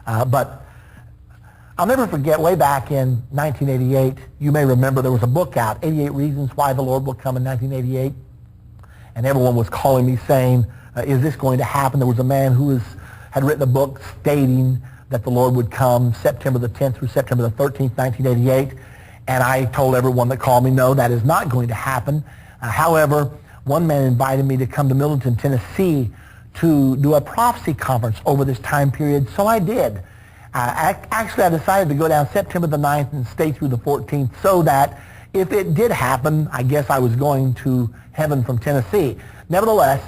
But I'll never forget, way back in 1988, you may remember there was a book out, 88 Reasons Why the Lord Will Come in 1988. And everyone was calling me saying, is this going to happen? There was a man who had written a book stating that the Lord would come September the 10th through September the 13th, 1988. And I told everyone that called me, no, that is not going to happen. However, one man invited me to come to Middleton, Tennessee to do a prophecy conference over this time period, so I did. Actually, I decided to go down September the 9th and stay through the 14th so that if it did happen, I guess I was going to heaven from Tennessee. Nevertheless,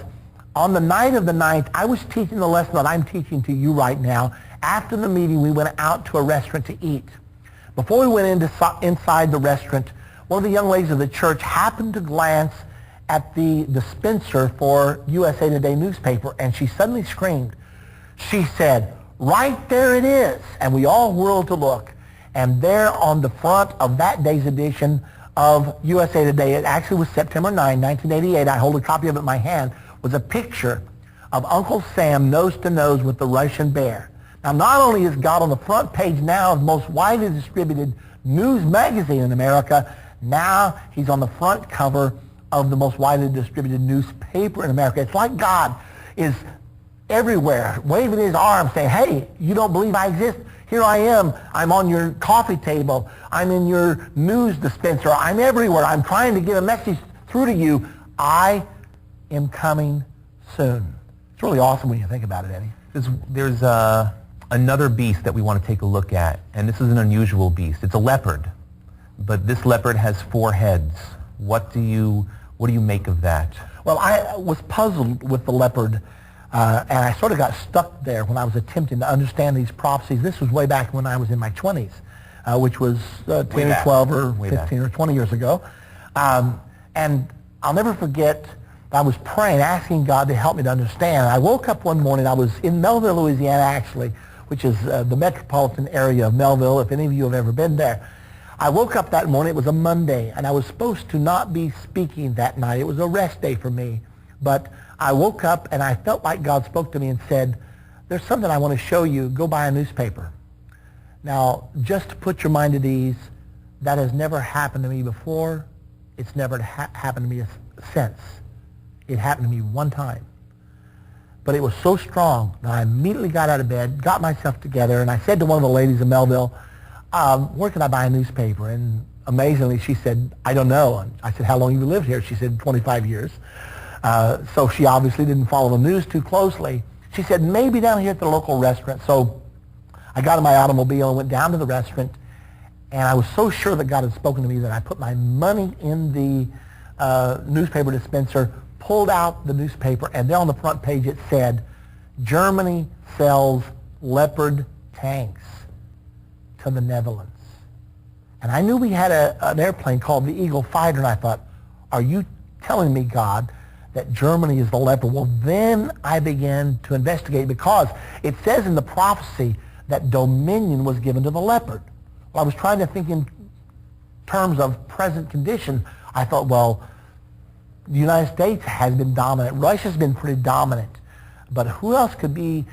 on the night of the 9th, I was teaching the lesson that I'm teaching to you right now. After the meeting, we went out to a restaurant to eat. Before we went inside the restaurant, one of the young ladies of the church happened to glance at the dispenser for USA Today newspaper, and she suddenly screamed. She said, "Right there it is." And we all whirled to look. And there on the front of that day's edition of USA Today, it actually was September 9, 1988, I hold a copy of it in my hand, was a picture of Uncle Sam nose to nose with the Russian bear. Now, not only is God on the front page now of the most widely distributed news magazine in America, now he's on the front cover of the most widely distributed newspaper in America. It's like God is everywhere, waving his arms, saying, hey, you don't believe I exist? Here I am. I'm on your coffee table. I'm in your news dispenser. I'm everywhere. I'm trying to get a message through to you. I am coming soon. It's really awesome when you think about it, Eddie. There's another beast that we want to take a look at, and this is an unusual beast. It's a leopard, but this leopard has 4 heads. What do you make of that? Well, I was puzzled with the leopard, and I sort of got stuck there when I was attempting to understand these prophecies. This was way back when I was in my 20s, which was 10 or 12 or 15 or 20 years ago. And I'll never forget, I was praying, asking God to help me to understand. I woke up one morning, I was in Melville, Louisiana, actually, which is the metropolitan area of Melville, if any of you have ever been there. I woke up that morning, it was a Monday, and I was supposed to not be speaking that night. It was a rest day for me. But I woke up and I felt like God spoke to me and said, there's something I want to show you. Go buy a newspaper. Now, just to put your mind at ease, that has never happened to me before. It's never happened to me since. It happened to me one time. But it was so strong that I immediately got out of bed, got myself together, and I said to one of the ladies in Melville, where can I buy a newspaper? And amazingly, she said, I don't know. And I said, how long have you lived here? She said, 25 years. So she obviously didn't follow the news too closely. She said, maybe down here at the local restaurant. So I got in my automobile and went down to the restaurant, and I was so sure that God had spoken to me that I put my money in the newspaper dispenser, pulled out the newspaper, and there on the front page it said, Germany sells Leopard tanks to the Netherlands. And I knew we had an airplane called the Eagle Fighter, and I thought, are you telling me, God, that Germany is the leopard? Well, then I began to investigate, because it says in the prophecy that dominion was given to the leopard. Well, I was trying to think in terms of present condition. I thought, well, the United States has been dominant. Russia's been pretty dominant. But who else could be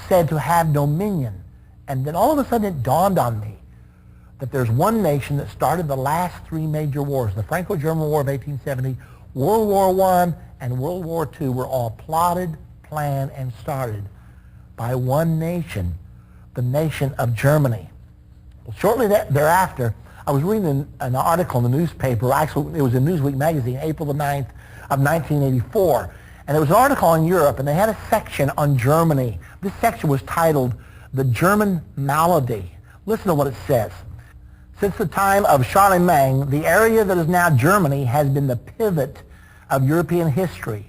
said to have dominion? And then all of a sudden it dawned on me that there's one nation that started the last 3 major wars. The Franco-German War of 1870, World War I, and World War II were all plotted, planned, and started by one nation, the nation of Germany. Well, shortly thereafter, I was reading an article in the newspaper. Actually, it was in Newsweek magazine, April the 9th of 1984. And it was an article on Europe, and they had a section on Germany. This section was titled, The German Malady. Listen to what it says. Since the time of Charlemagne, the area that is now Germany has been the pivot of European history.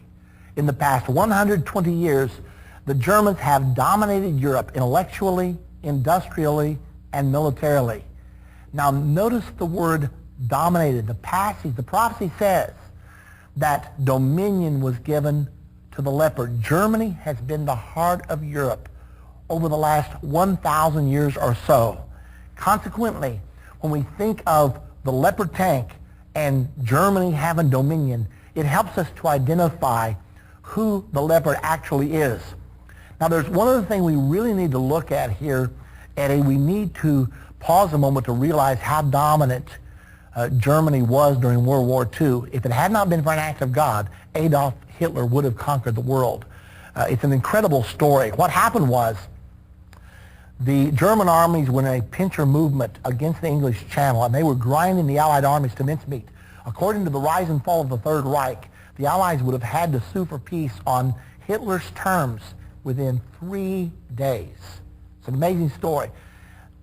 In the past 120 years, the Germans have dominated Europe intellectually, industrially, and militarily. Now notice the word dominated. The prophecy says that dominion was given to the leopard. Germany has been the heart of Europe over the last 1,000 years or so. Consequently, when we think of the leopard tank and Germany having dominion, it helps us to identify who the leopard actually is. Now, there's one other thing we really need to look at here, Eddie. We need to pause a moment to realize how dominant Germany was during World War II. If it had not been for an act of God, Adolf Hitler would have conquered the world. It's an incredible story. What happened was the German armies were in a pincer movement against the English Channel, and they were grinding the Allied armies to mincemeat. According to the rise and fall of the Third Reich, the Allies would have had to sue for peace on Hitler's terms within 3 days. It's an amazing story.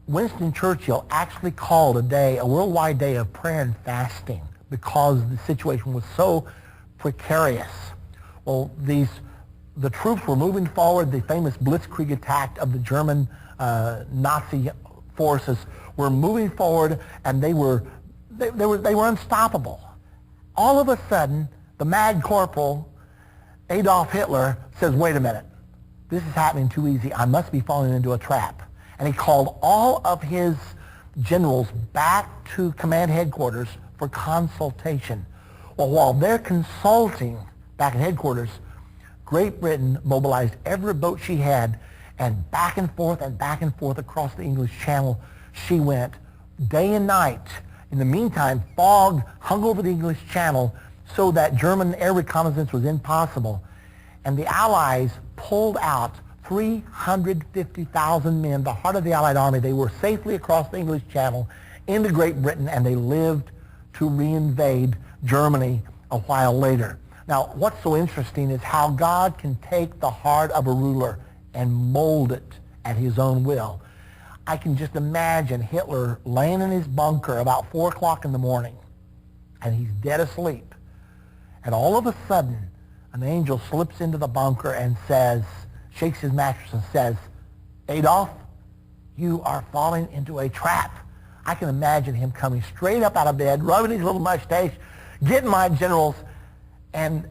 Winston Churchill actually called a worldwide day of prayer and fasting because the situation was so precarious. Well, the troops were moving forward. The famous Blitzkrieg attack of the German Nazi forces were moving forward, and they were unstoppable. All of a sudden, the mad corporal, Adolf Hitler, says, wait a minute, this is happening too easy. I must be falling into a trap. And he called all of his generals back to command headquarters for consultation. Well, while they're consulting back at headquarters, Great Britain mobilized every boat she had, and back and forth across the English Channel she went, day and night. In the meantime, fog hung over the English Channel so that German air reconnaissance was impossible. And the Allies pulled out 350,000 men, the heart of the Allied army. They were safely across the English Channel into Great Britain, and they lived to reinvade Germany a while later. Now, what's so interesting is how God can take the heart of a ruler and mold it at his own will. I can just imagine Hitler laying in his bunker about 4 o'clock in the morning, and he's dead asleep. And all of a sudden, an angel slips into the bunker and says, shakes his mattress and says, Adolf, you are falling into a trap. I can imagine him coming straight up out of bed, rubbing his little mustache, getting my generals, and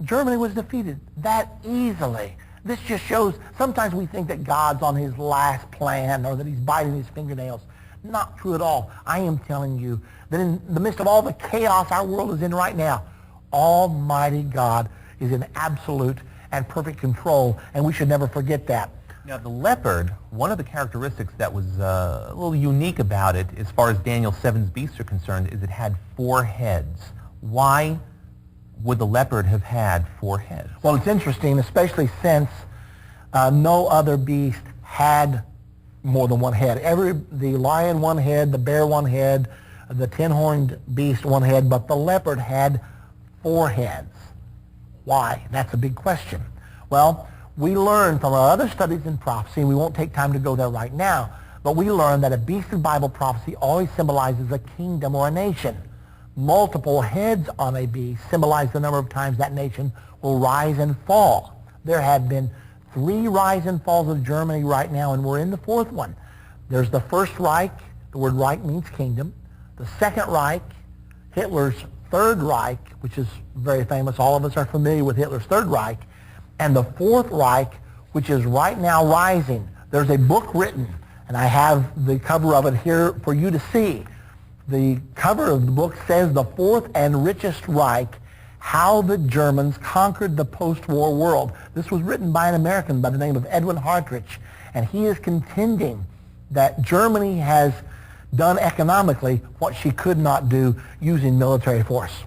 Germany was defeated that easily. This just shows, sometimes we think that God's on his last plan or that he's biting his fingernails. Not true at all. I am telling you that in the midst of all the chaos our world is in right now, Almighty God is in absolute and perfect control, and we should never forget that. Now, the leopard, one of the characteristics that was a little unique about it, as far as Daniel 7's beasts are concerned, is it had 4 heads. Why would the leopard have had 4 heads? Well, it's interesting, especially since no other beast had more than 1 head. The lion 1 head, the bear 1 head, the 10-horned beast 1 head, but the leopard had 4 heads. Why? That's a big question. Well, we learn from our other studies in prophecy, and we won't take time to go there right now, but we learn that a beast in Bible prophecy always symbolizes a kingdom or a nation. Multiple heads on a beast symbolize the number of times that nation will rise and fall. There have been 3 rise and falls of Germany right now, and we're in the 4th one. There's the First Reich. The word Reich means kingdom. The Second Reich, Hitler's Third Reich, which is very famous. All of us are familiar with Hitler's Third Reich. And the Fourth Reich, which is right now rising. There's a book written, and I have the cover of it here for you to see. The cover of the book says, The Fourth and Richest Reich, How the Germans Conquered the Post-War World. This was written by an American by the name of Edwin Hartrich, and he is contending that Germany has done economically what she could not do using military force.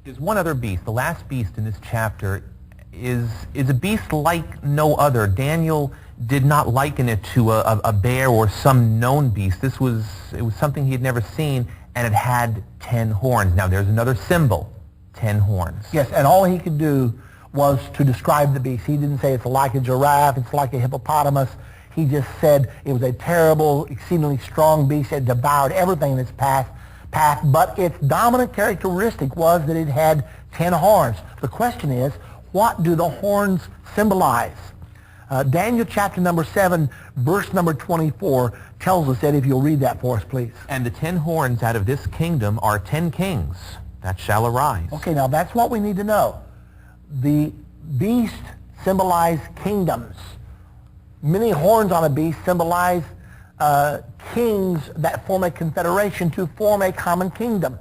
There's one other beast. The last beast in this chapter is a beast like no other. Daniel did not liken it to a bear or some known beast. It was something he had never seen, and it had 10 horns. Now there's another symbol, 10 horns. Yes, and all he could do was to describe the beast. He didn't say it's like a giraffe, it's like a hippopotamus. He just said it was a terrible, exceedingly strong beast that devoured everything in its path, but its dominant characteristic was that it had 10 horns. The question is, what do the horns symbolize? Daniel chapter number 7, verse number 24 tells us that, if you'll read that for us, please. And the 10 horns out of this kingdom are 10 kings that shall arise. Okay, now that's what we need to know. The beast symbolized kingdoms. Many horns on a beast symbolize kings that form a confederation to form a common kingdom.